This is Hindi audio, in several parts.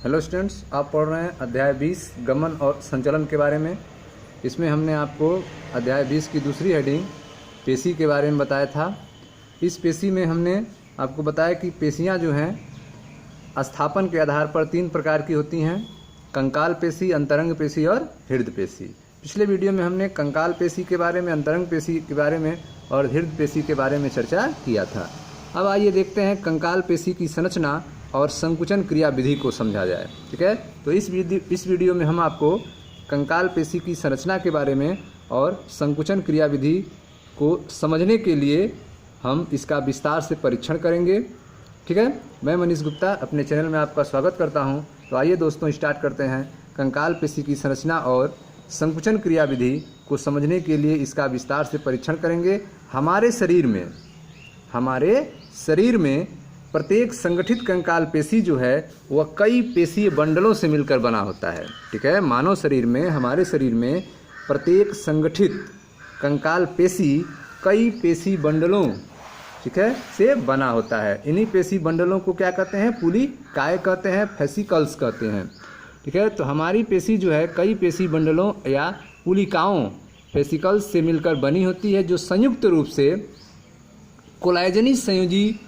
हेलो स्टूडेंट्स, आप पढ़ रहे हैं अध्याय 20 गमन और संचलन के बारे में। इसमें हमने आपको अध्याय 20 की दूसरी हेडिंग पेशी के बारे में बताया था। इस पेशी में हमने आपको बताया कि पेशियां जो हैं स्थापन के आधार पर 3 प्रकार की होती हैं: कंकाल पेशी, अंतरंग पेशी और हृदय पेशी। पिछले वीडियो में हमने कंकाल पेशी के बारे में, अंतरंग पेशी के बारे में और हृदय पेशी के बारे में चर्चा किया था। अब आइए देखते हैं कंकाल पेशी की संरचना और संकुचन क्रिया विधि को समझा जाए। ठीक है, तो इस वीडियो में हम आपको कंकाल पेशी की संरचना के बारे में और संकुचन क्रिया विधि को समझने के लिए हम इसका विस्तार से परीक्षण करेंगे। ठीक है, मैं मनीष गुप्ता अपने चैनल में आपका स्वागत करता हूं। तो आइए दोस्तों, स्टार्ट करते हैं। कंकाल पेशी की संरचना और संकुचन क्रिया विधि को समझने के लिए इसका विस्तार से परीक्षण करेंगे। हमारे शरीर में प्रत्येक संगठित कंकाल पेशी जो है वह कई पेशीय बंडलों से मिलकर बना होता है। ठीक है, मानव शरीर में, हमारे शरीर में प्रत्येक संगठित कंकाल पेशी कई पेशी बंडलों, ठीक है, से बना होता है। इन्हीं पेशी बंडलों को क्या कहते हैं? पुलिकाएं कहते हैं, फेसिकल्स कहते हैं। ठीक है, तो हमारी पेशी जो है कई पेशी बंडलों या पुलिकाओं, फेसिकल्स से मिलकर बनी होती है, जो संयुक्त रूप से कोलाजनी संयोजी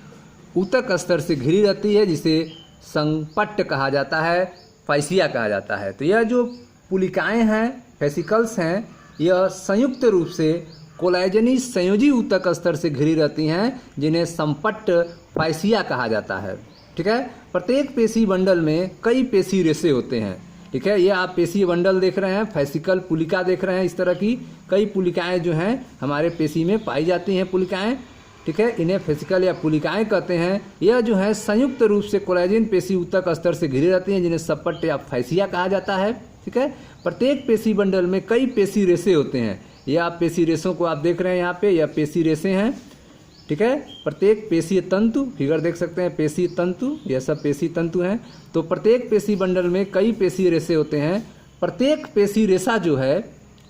ऊतक स्तर से घिरी रहती है, जिसे संपट्ट कहा जाता है, फाइसिया कहा जाता है। तो यह जो पुलिकाएं हैं, फेसिकल्स हैं, यह संयुक्त रूप से कोलाजनी संयोजी ऊतक स्तर से घिरी रहती हैं, जिन्हें संपट्ट फाइसिया कहा जाता है। ठीक है, प्रत्येक पेशी बंडल में कई पेशी रेशे होते हैं। ठीक है, ये आप पेशी बंडल देख रहे हैं, फेसिकल पुलिका देख रहे हैं। इस तरह की कई पुलिकाएं जो हैं हमारे पेशी में पाई जाती हैं, पुलिकाएं। ठीक है, इन्हें फेसिकल या पुलिकाएं कहते हैं। यह जो है संयुक्त रूप से कोलाजन पेशी ऊतक स्तर से घिरी रहती हैं, जिन्हें संपट्ट या फाइसिया कहा जाता है। ठीक है, प्रत्येक पेशी बंडल में कई पेशी रेशे होते हैं। यह आप पेशी रेशों को आप देख रहे हैं यहाँ पे, यह पेशी रेशे हैं। ठीक है, प्रत्येक पेशीय तंतु, फिगर देख सकते हैं, पेशी तंतु, यह सब पेशी तंतु हैं। तो प्रत्येक पेशी बंडल में कई पेशी रेशे होते हैं। प्रत्येक पेशी रेशा जो है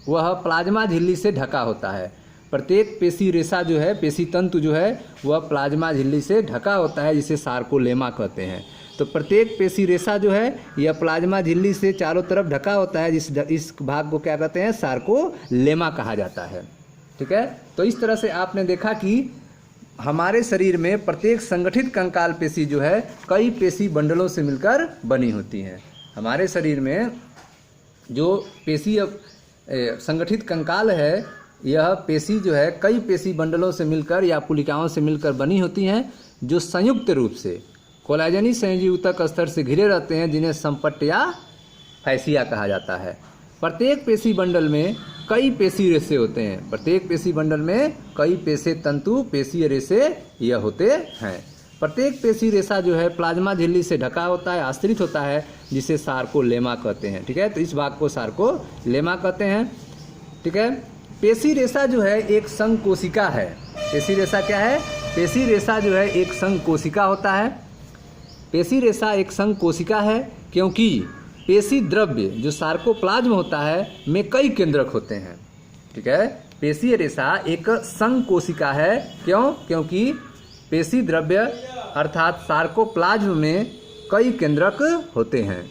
वह प्लाज्मा झिल्ली से ढका होता है। प्रत्येक पेशी रेशा जो है, पेशी तंतु जो है, वह प्लाज्मा झिल्ली से ढका होता है, जिसे सार्कोलेमा कहते हैं। तो प्रत्येक पेशी रेशा जो है यह प्लाज्मा झिल्ली से चारों तरफ ढका होता है, इस भाग को क्या कहते हैं? सार्कोलेमा कहा जाता है। ठीक है, तो इस तरह से आपने देखा कि हमारे शरीर में प्रत्येक संगठित कंकाल पेशी जो है कई पेशी बंडलों से मिलकर बनी होती हैं। हमारे शरीर में जो पेशी संगठित कंकाल है, यह पेशी जो है कई पेशी बंडलों से मिलकर या पुलिकाओं से मिलकर बनी होती हैं, जो संयुक्त रूप से कोलाजनी संयोजी ऊतक स्तर से घिरे रहते हैं, जिन्हें संपट्ट या फाइसिया कहा जाता है। प्रत्येक पेशी बंडल में कई पेशी रेशे होते हैं। प्रत्येक पेशी बंडल में कई पेशी तंतु, पेशीय रेशे यह होते हैं। प्रत्येक पेशी रेशा जो है प्लाज्मा झिल्ली से ढका होता है, आश्रित होता है, जिसे सार्कोलेमा कहते हैं। ठीक है, तो इस भाग को सार्कोलेमा कहते हैं। ठीक है, पेशी रेशा जो है एक संकोशिका है। पेशी रेशा क्या है? पेशी रेशा जो है एक संकोशिका होता है। पेशी रेशा एक संकोशिका है क्योंकि पेशी द्रव्य जो सार्कोप्लाज्म होता है में कई केंद्रक होते हैं। ठीक है, पेशी रेशा एक संकोशिका है। क्यों? क्योंकि पेशी द्रव्य अर्थात सार्कोप्लाज्म में कई केंद्रक होते हैं।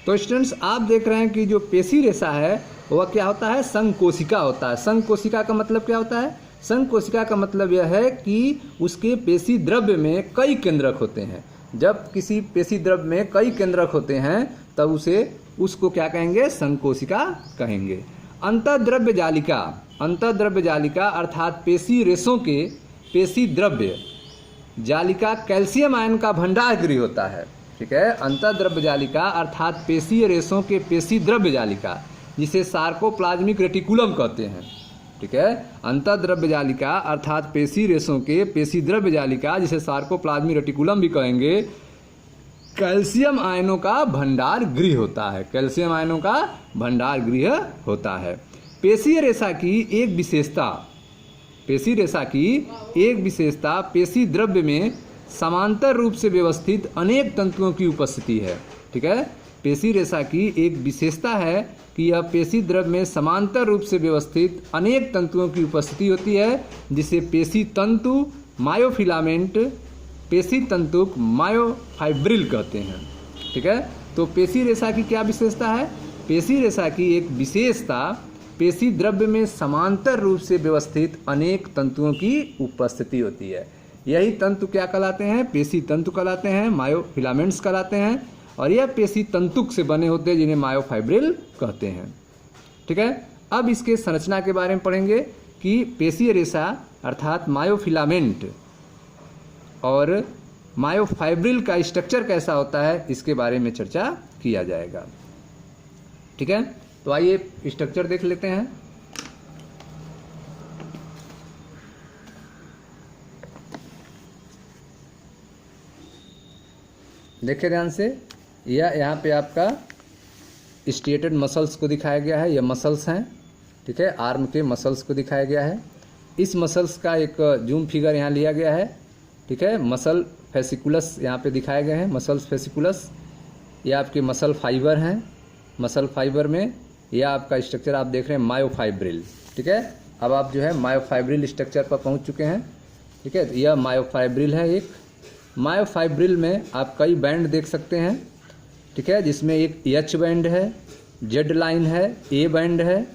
तो स्टूडेंट्स, आप देख रहे हैं कि जो पेशी रेशा है वह क्या होता है? संकोशिका होता है। संकोशिका का मतलब क्या होता है? संकोशिका का मतलब यह है कि उसके पेशी द्रव्य में कई केंद्रक होते हैं। जब किसी पेशी द्रव्य में कई केंद्रक होते हैं तब उसको क्या कहेंगे? संकोशिका कहेंगे। अंतःद्रव्य जालिका, अंतःद्रव्य जालिका अर्थात पेशी रेशों के पेशी द्रव्य जालिका कैल्शियम आयन का भंडार गृह होता है। ठीक है, अंतःद्रव्य जालिका अर्थात पेशीय रेशों के पेशी द्रव्य जालिका, जिसे सार्कोप्लाज्मिक रेटिकुलम कहते हैं। ठीक है, अंतःद्रव्य जालिका अर्थात पेशी रेशों के पेशी द्रव्य जालिका, जिसे सार्कोप्लाज्मिक रेटिकुलम भी कहेंगे, कैल्शियम आयनों का भंडार गृह होता है। कैल्शियम आयनों का भंडार गृह होता है। पेशीय रेशा की एक विशेषता, पेशी रेशा की एक विशेषता पेशी द्रव्य में समांतर रूप से व्यवस्थित अनेक तंतुओं की उपस्थिति है। ठीक है, पेशी रेशा की एक विशेषता है कि यह पेशी द्रव्य में समांतर रूप से व्यवस्थित अनेक तंतुओं की उपस्थिति होती है, जिसे पेशी तंतु, मायोफिलामेंट, पेशी तंतुक मायोफाइब्रिल कहते हैं। ठीक है। तो पेशी रेशा की क्या विशेषता है? पेशी रेशा की एक विशेषता पेशी द्रव्य में समांतर रूप से व्यवस्थित अनेक तंतुओं की उपस्थिति होती है। यही तंतु क्या कहलाते हैं? पेशी तंतु कहलाते हैं, मायोफिलामेंट्स कहलाते हैं। और यह पेशी तंतुक से बने होते हैं जिन्हें मायोफाइब्रिल कहते हैं। ठीक है। अब इसके संरचना के बारे में पढ़ेंगे कि पेशीय रेशा अर्थात मायोफिलामेंट और मायोफाइब्रिल का स्ट्रक्चर कैसा होता है, इसके बारे में चर्चा किया जाएगा। ठीक है। तो आइए स्ट्रक्चर देख लेते हैं। देखिए ध्यान से, यह यहाँ पे आपका स्ट्रेटेड मसल्स को दिखाया गया है। यह मसल्स हैं, ठीक है, आर्म के मसल्स को दिखाया गया है। इस मसल्स का एक जूम फिगर यहाँ लिया गया है। ठीक है। मसल फेसिकुलस यहाँ पे दिखाए गए हैं, मसल्स फेसिकुलस। ये आपके मसल फाइबर हैं। मसल फाइबर में यह आपका स्ट्रक्चर आप देख रहे हैं मायोफाइब्रिल। ठीक है। अब आप जो है मायोफाइब्रिल स्ट्रक्चर पर पहुँच चुके हैं। ठीक है। तो यह मायोफाइब्रिल है। एक मायोफाइब्रिल में आप कई बैंड देख सकते हैं। ठीक है। जिसमें एक एच बैंड है, जेड लाइन है, ए बैंड है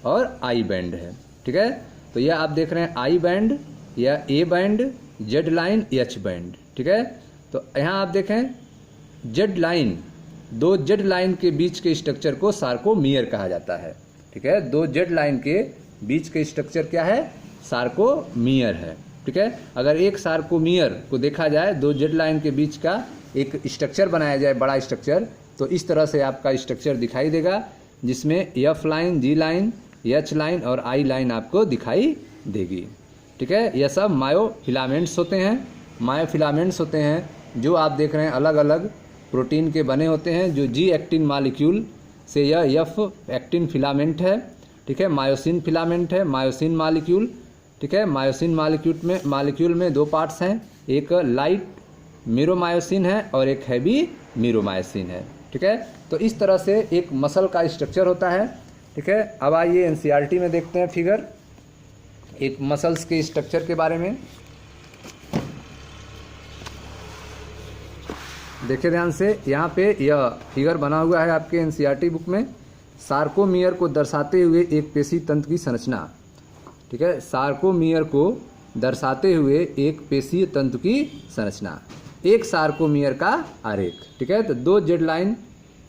और आई बैंड है। ठीक है। तो यह आप देख रहे हैं आई बैंड, या A band, Z line, H band. ठीक है। तो यहाँ आप देखें जेड लाइन, दो जेड लाइन के बीच के स्ट्रक्चर को सार्कोमियर कहा जाता है। ठीक है। दो जेड लाइन के बीच के स्ट्रक्चर क्या है? सार्कोमियर है। ठीक है। अगर एक सार्कोमियर को देखा जाए, दो जेड लाइन के बीच का एक स्ट्रक्चर बनाया जाए, बड़ा स्ट्रक्चर, तो इस तरह से आपका स्ट्रक्चर दिखाई देगा, जिसमें एफ लाइन, जी लाइन, एच लाइन और आई लाइन आपको दिखाई देगी। ठीक है। यह सब मायोफिलामेंट्स होते हैं। मायोफिलामेंट्स होते हैं जो आप देख रहे हैं अलग अलग प्रोटीन के बने होते हैं। जो जी एक्टिन मालिक्यूल से यह एफ एक्टिन फिलामेंट है। ठीक है। मायोसिन फिलामेंट है, मायोसिन मालिक्यूल। ठीक है। मायोसिन मालिक्यूल में दो पार्ट्स हैं, एक लाइट मीरोमायोसिन है और एक हैवी मीरोमायोसिन है। ठीक है। तो इस तरह से एक मसल का स्ट्रक्चर होता है। ठीक है। अब आइए एनसीईआरटी में देखते हैं फिगर, एक मसल्स के स्ट्रक्चर के बारे में। देखिए ध्यान से, यहाँ पे यह फिगर बना हुआ है आपके एनसीईआरटी बुक में, सार्कोमियर को दर्शाते हुए एक पेशी तंत्र की संरचना। ठीक है। सार्कोमियर को दर्शाते हुए एक पेशीय तंत्र की संरचना, एक सार्कोमियर का आरेख। ठीक है। तो दो जेड लाइन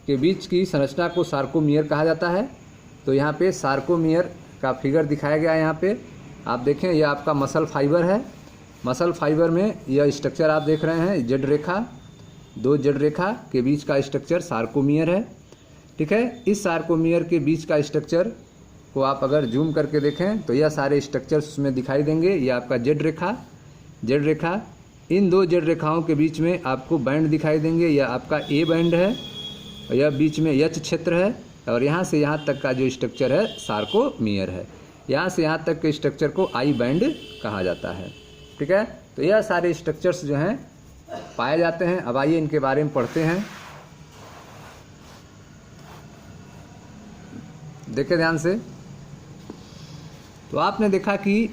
के बीच की संरचना को सार्कोमियर कहा जाता है। तो यहाँ पे सार्कोमियर का फिगर दिखाया गया है। यहाँ पे आप देखें, यह आपका मसल फाइबर है। मसल फाइबर में यह स्ट्रक्चर आप देख रहे हैं, जेड रेखा, दो जेड रेखा के बीच का स्ट्रक्चर सार्कोमियर है। ठीक है। इस सार्कोमियर के बीच का स्ट्रक्चर को आप अगर जूम करके देखें तो यह सारे स्ट्रक्चर्स उसमें दिखाई देंगे। यह आपका जेड रेखा, इन दो जेड रेखाओं के बीच में आपको बैंड दिखाई देंगे। यह आपका ए बैंड है, यह बीच में एच क्षेत्र है, और यहाँ से यहाँ तक का जो स्ट्रक्चर है सार्कोमियर है। यहाँ से यहाँ तक के स्ट्रक्चर को आई बैंड कहा जाता है। ठीक है। तो यह सारे स्ट्रक्चर्स जो हैं पाए जाते हैं। अब आइए इनके बारे में पढ़ते हैं। देखिए ध्यान से, तो आपने देखा कि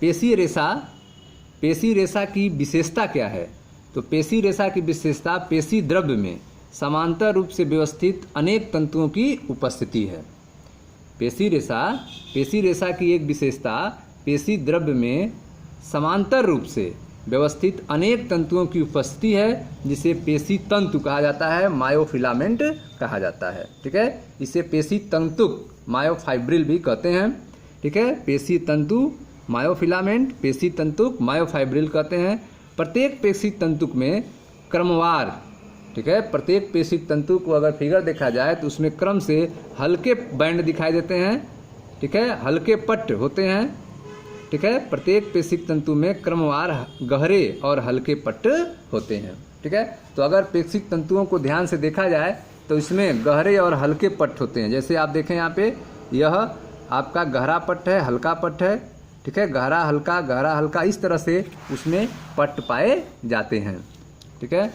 पेशी रेशा की विशेषता क्या है? तो पेशी रेशा की विशेषता पेशी द्रव्य में समांतर रूप से व्यवस्थित अनेक तंतुओं की उपस्थिति है। पेशी रेशा की एक विशेषता पेशी द्रव्य में समांतर रूप से व्यवस्थित अनेक तंतुओं की उपस्थिति है, जिसे पेशी तंतु कहा जाता है, मायोफिलामेंट कहा जाता है। ठीक है। इसे पेशी तंतुक मायोफाइब्रिल भी कहते हैं। ठीक है। पेशी तंतु मायोफिलामेंट, पेशी तंतुक मायोफाइब्रिल कहते हैं। प्रत्येक पेशी तंतुक में क्रमवार, ठीक है, प्रत्येक पेशी तंतु को अगर फिगर देखा जाए तो उसमें क्रम से हल्के बैंड दिखाई देते हैं। ठीक है। हल्के पट्ट होते हैं। ठीक है। प्रत्येक पेशी तंतु में क्रमवार गहरे और हल्के पट्ट होते हैं। ठीक है। तो अगर पेशी तंतुओं को ध्यान से देखा जाए तो इसमें गहरे और हल्के पट्ट होते हैं। जैसे आप देखें यहाँ पे, यह आपका गहरा पट्ट है, हल्का पट्ट है। ठीक है। गहरा हल्का, इस तरह से उसमें पट्ट पाए जाते हैं। ठीक है।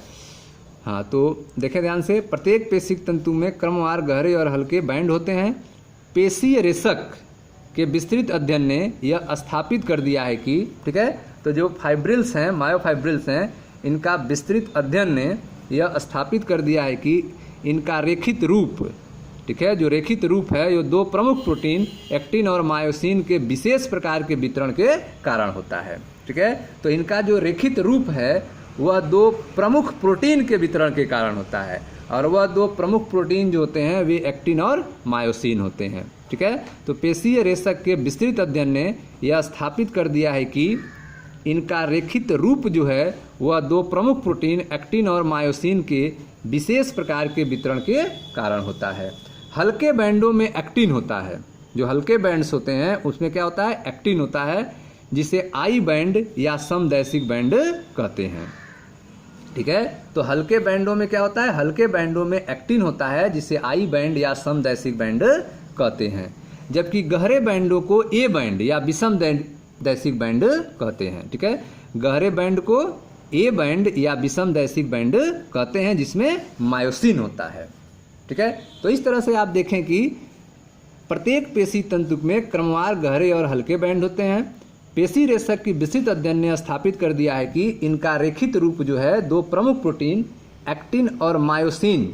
हाँ, तो देखें ध्यान से, प्रत्येक पेशी तंतु में क्रमवार गहरे और हल्के बैंड होते हैं। पेशीय रेशक के विस्तृत अध्ययन ने यह स्थापित कर दिया है कि, ठीक है, तो जो फाइब्रिल्स हैं, मायोफाइब्रिल्स हैं, इनका विस्तृत अध्ययन ने यह स्थापित कर दिया है कि इनका रेखित रूप, ठीक है, जो रेखित रूप है ये दो प्रमुख प्रोटीन एक्टिन और मायोसिन के विशेष प्रकार के वितरण के कारण होता है। ठीक है, तो इनका जो रेखित रूप है वह दो प्रमुख प्रोटीन के वितरण के कारण होता है, और वह दो प्रमुख प्रोटीन जो होते हैं वे एक्टिन और मायोसिन होते हैं। ठीक है, तो पेशीय रेशक के विस्तृत अध्ययन ने यह स्थापित कर दिया है कि इनका रेखित रूप जो है वह दो प्रमुख प्रोटीन एक्टिन और मायोसिन के विशेष प्रकार के वितरण के कारण होता है। हल्के बैंडों में एक्टिन होता है, जो हल्के बैंड्स होते हैं उसमें क्या होता है, एक्टिन होता है, जिसे आई बैंड या समदैशिक बैंड कहते हैं। ठीक है, तो हल्के बैंडों में क्या होता है, हल्के बैंडों में एक्टिन होता है जिसे आई बैंड या समदैशिक बैंड कहते हैं, जबकि गहरे बैंडों को ए बैंड या विषम दैशिक बैंड कहते हैं। ठीक है, गहरे बैंड को ए बैंड या विषम दैशिक बैंड कहते हैं जिसमें मायोसिन होता है। ठीक है, तो इस तरह से आप देखें कि प्रत्येक पेशी तंतु में क्रमवार गहरे और हल्के बैंड होते हैं। पेशी रेशक की विस्तृत अध्ययन ने स्थापित कर दिया है कि इनका रेखित रूप जो है दो प्रमुख प्रोटीन एक्टिन और मायोसिन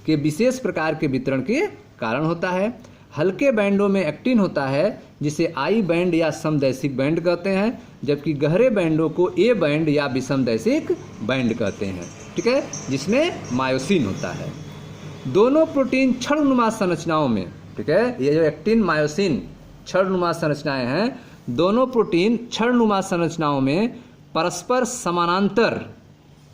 के विशेष प्रकार के वितरण के कारण होता है। हल्के बैंडों में एक्टिन होता है जिसे आई बैंड या समदैशिक बैंड कहते हैं, जबकि गहरे बैंडों को ए बैंड या विषमदैशिक बैंड कहते हैं। ठीक है, जिसमें मायोसिन होता है। दोनों प्रोटीन छड़नुमा संरचनाओं में, ठीक है, ये जो एक्टिन मायोसिन छड़नुमा संरचनाएं हैं, दोनों प्रोटीन छड़नुमा संरचनाओं में परस्पर समानांतर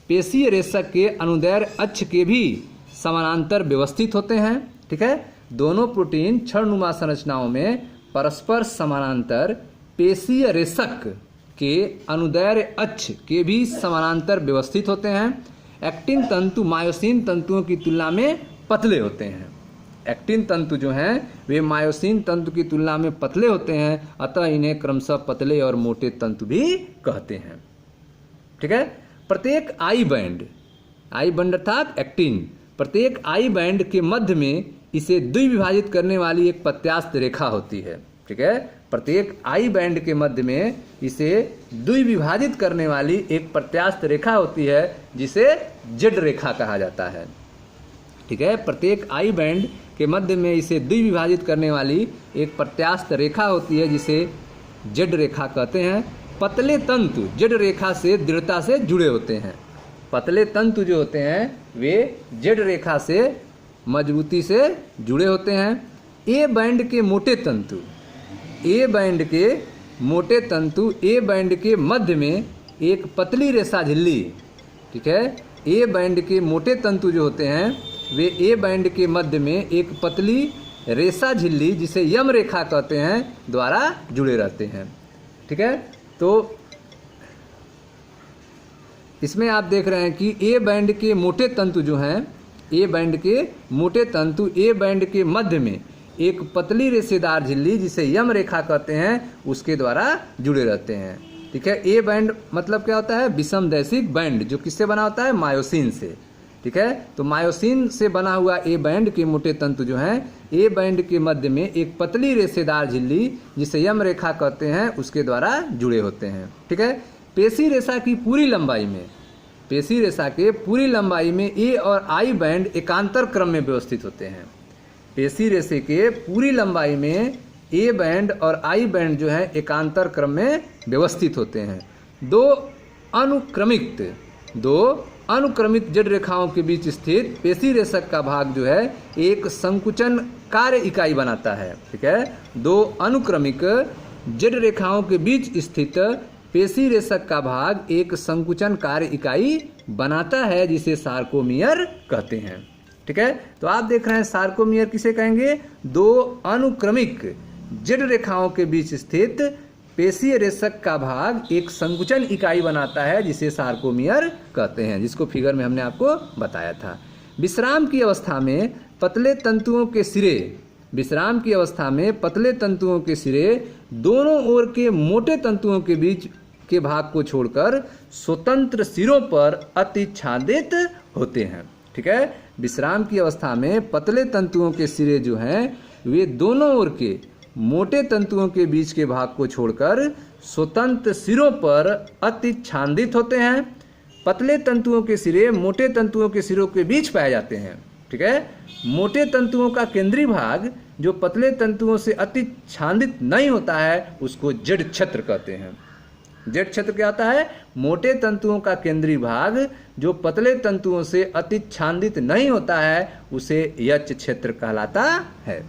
पेशीय रेशक के अनुदैर्ध्य अक्ष के भी समानांतर व्यवस्थित होते हैं। ठीक है, दोनों प्रोटीन छड़नुमा संरचनाओं में परस्पर समानांतर पेशीय रेशक के अनुदैर्ध्य अक्ष के भी समानांतर व्यवस्थित होते हैं। एक्टिन तंतु मायोसिन तंतुओं की तुलना में पतले होते हैं। एक्टिन तंतु जो हैं वे मायोसिन तंतु की तुलना में पतले होते हैं, अतः इन्हें क्रमशः पतले और मोटे तंतु भी कहते हैं। ठीक है, प्रत्येक आई बैंड अर्थात एक्टिन, प्रत्येक आई बैंड के मध्य में इसे द्विविभाजित करने वाली एक प्रत्यास्थ रेखा होती है। ठीक है, प्रत्येक आई बैंड के मध्य में इसे द्विविभाजित करने वाली एक प्रत्यास्थ रेखा होती है जिसे जेड रेखा कहा जाता है। ठीक है, प्रत्येक आई बैंड के मध्य में इसे द्विविभाजित करने वाली एक प्रत्यास्थ रेखा होती है जिसे जेड रेखा कहते हैं। पतले तंतु जेड रेखा से दृढ़ता से जुड़े होते हैं। पतले तंतु जो होते हैं वे जेड रेखा से मजबूती से जुड़े होते हैं। ए बैंड के मोटे तंतु, ए बैंड के मध्य में एक पतली रेशा झिल्ली, ठीक है, ए बैंड के मोटे तंतु जो होते हैं वे ए बैंड के मध्य में एक पतली रेशा झिल्ली जिसे यम रेखा कहते हैं द्वारा जुड़े रहते हैं। ठीक है, तो इसमें आप देख रहे हैं कि ए बैंड के मोटे तंतु जो हैं, ए बैंड के मोटे तंतु ए बैंड के मध्य में एक पतली रेशेदार झिल्ली जिसे यम रेखा कहते हैं उसके द्वारा जुड़े रहते हैं। ठीक है, ए बैंड मतलब क्या होता है, विषमदैशिक बैंड, जो किससे बना होता है, मायोसिन से। ठीक है, तो मायोसिन से बना हुआ ए बैंड के मोटे तंतु जो हैं ए बैंड के मध्य में एक पतली रेशेदार झिल्ली जिसे यम रेखा कहते हैं उसके द्वारा जुड़े होते हैं। ठीक है, पेशी रेशा की पूरी लंबाई में, पेशी रेशा के पूरी लंबाई में ए और आई बैंड एकांतर क्रम में व्यवस्थित होते हैं। पेशी रेशे के पूरी लंबाई में ए बैंड और आई बैंड जो है एकांतर क्रम में व्यवस्थित होते हैं। दो अनुक्रमित जेड रेखाओं के बीच स्थित पेशी रेशक का भाग जो है एक संकुचन कार्य इकाई बनाता है। ठीक है, दो अनुक्रमिक जेड रेखाओं के बीच स्थित पेशी रेशक का भाग एक संकुचन कार्य इकाई बनाता है जिसे सार्कोमियर कहते हैं। ठीक है, तो आप देख रहे हैं सार्कोमियर किसे कहेंगे, दो अनुक्रमिक जेड रेखाओं के बीच स्थित पेशीय रेशक का भाग एक संकुचन इकाई बनाता है जिसे सार्कोमियर कहते हैं, जिसको फिगर में हमने आपको बताया था। विश्राम की अवस्था में पतले तंतुओं के सिरे दोनों ओर के मोटे तंतुओं के बीच के भाग को छोड़कर स्वतंत्र सिरों पर अतिच्छादित होते हैं। ठीक है, विश्राम की अवस्था में पतले तंतुओं के सिरे जो हैं वे दोनों ओर के मोटे तंतुओं के बीच के भाग को छोड़कर स्वतंत्र सिरों पर अतिच्छादित होते हैं। पतले तंतुओं के सिरे मोटे तंतुओं के सिरों के बीच पाए जाते हैं। ठीक है, मोटे तंतुओं का केंद्रीय भाग जो पतले तंतुओं से अति छांदित नहीं होता है उसको जड़ क्षेत्र कहते हैं। जड़ क्षेत्र क्या होता है? मोटे तंतुओं का केंद्रीय भाग जो पतले तंतुओं से अति छांदित नहीं होता है उसे यच क्षेत्र कहलाता है।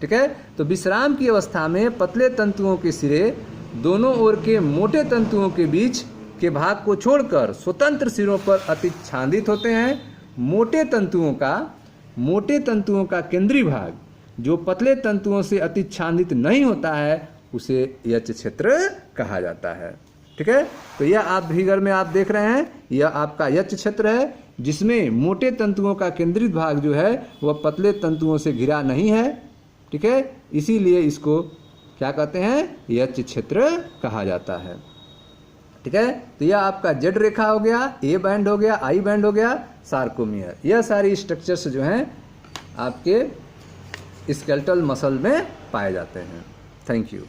ठीक है, तो विश्राम की अवस्था में पतले तंतुओं के सिरे दोनों ओर के मोटे तंतुओं के बीच के भाग को छोड़कर स्वतंत्र सिरों पर अति छांदित होते हैं। मोटे तंतुओं का केंद्रीय भाग जो पतले तंतुओं से अति छांदित नहीं होता है उसे यच क्षेत्र कहा जाता है। ठीक है, तो यह आप फिगर में आप देख रहे हैं, यह आपका यच क्षेत्र है जिसमें मोटे तंतुओं का केंद्रित भाग जो है वह पतले तंतुओं से घिरा नहीं है। ठीक है, इसीलिए इसको क्या कहते हैं? यच क्षेत्र कहा जाता है। ठीक है, तो यह आपका जेड रेखा हो गया, ए बैंड हो गया, आई बैंड हो गया, सार्कोमियर। यह सारी स्ट्रक्चर्स जो हैं आपके स्केलेटल मसल में पाए जाते हैं। Thank you.